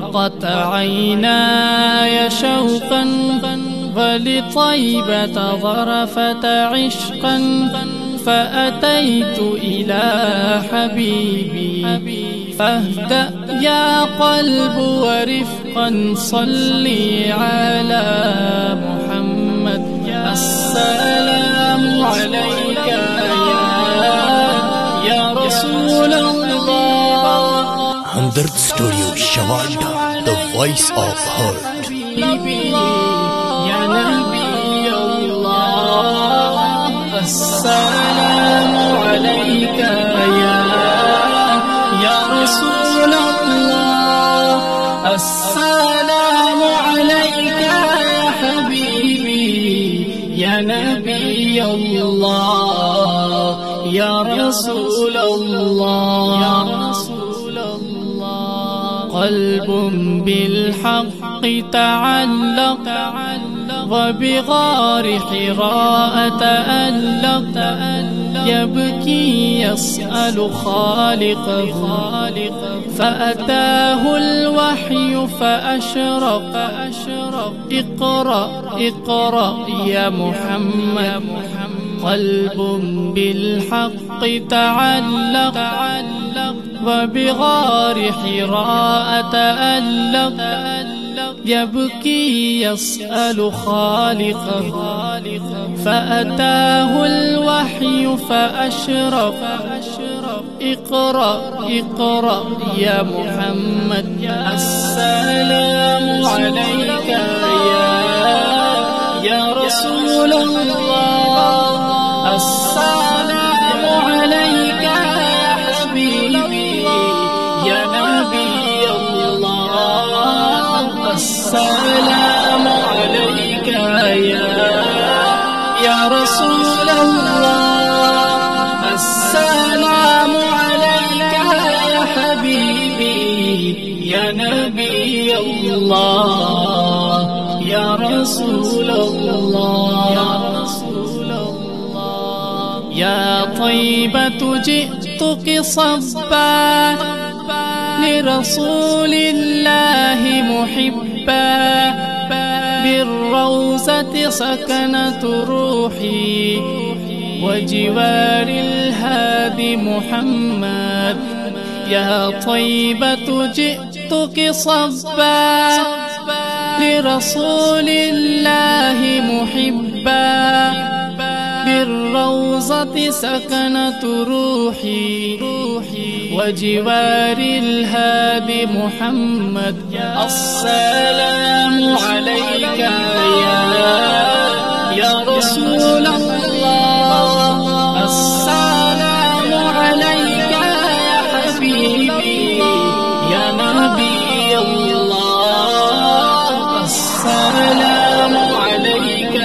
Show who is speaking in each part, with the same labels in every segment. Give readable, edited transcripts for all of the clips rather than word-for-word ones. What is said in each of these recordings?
Speaker 1: رقت عيناي شوقا ولطيبة ظرفت عشقا فأتيت إلى حبيبي فاهدأ يا قلب ورفقا صلي على محمد السلام عليك يا رسول الله.
Speaker 2: Hamdard Studio Shavanda, the voice of heart.
Speaker 1: يا نبي الله السلام عليك يا رسول الله السلام عليك يا حبيبي يا نبي الله يا رسول الله يا رسول الله. قلب بالحق تعلق وبغار حراء تألق يبكي يسأل خالقه فأتاه الوحي فأشرق اقرأ اقرأ يا محمد. قلب بالحق تعلق وبغار حراء تألق يبكي يسأل خالقه فأتاه الوحي فأشرق اقرأ اقرأ يا محمد. السلام عليك يا رسول الله السلام عليك يا حبيبي يا نبي الله السلام عليك يا رسول الله السلام عليك يا حبيبي يا نبي الله يا رسول الله يا رسول الله. يا طيبة جئتك صبا لرسول الله محبا بالروضة سكنت روحي وجوار الهادي محمد. يا طيبة جئتك صبا لرسول الله محبا بالروضة سكنت روحي وجوار الهادي محمد. السلام عليك يا رسول الله السلام عليك يا حبيبي يا نبي الله السلام عليك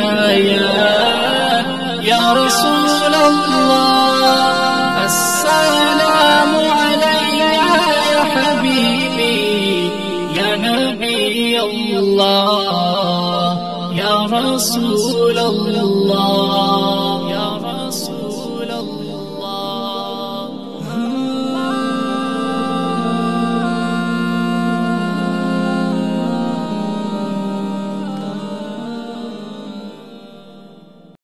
Speaker 1: يا رسول الله السلام عليك يا حبيبي يا نبي الله يا رسول الله.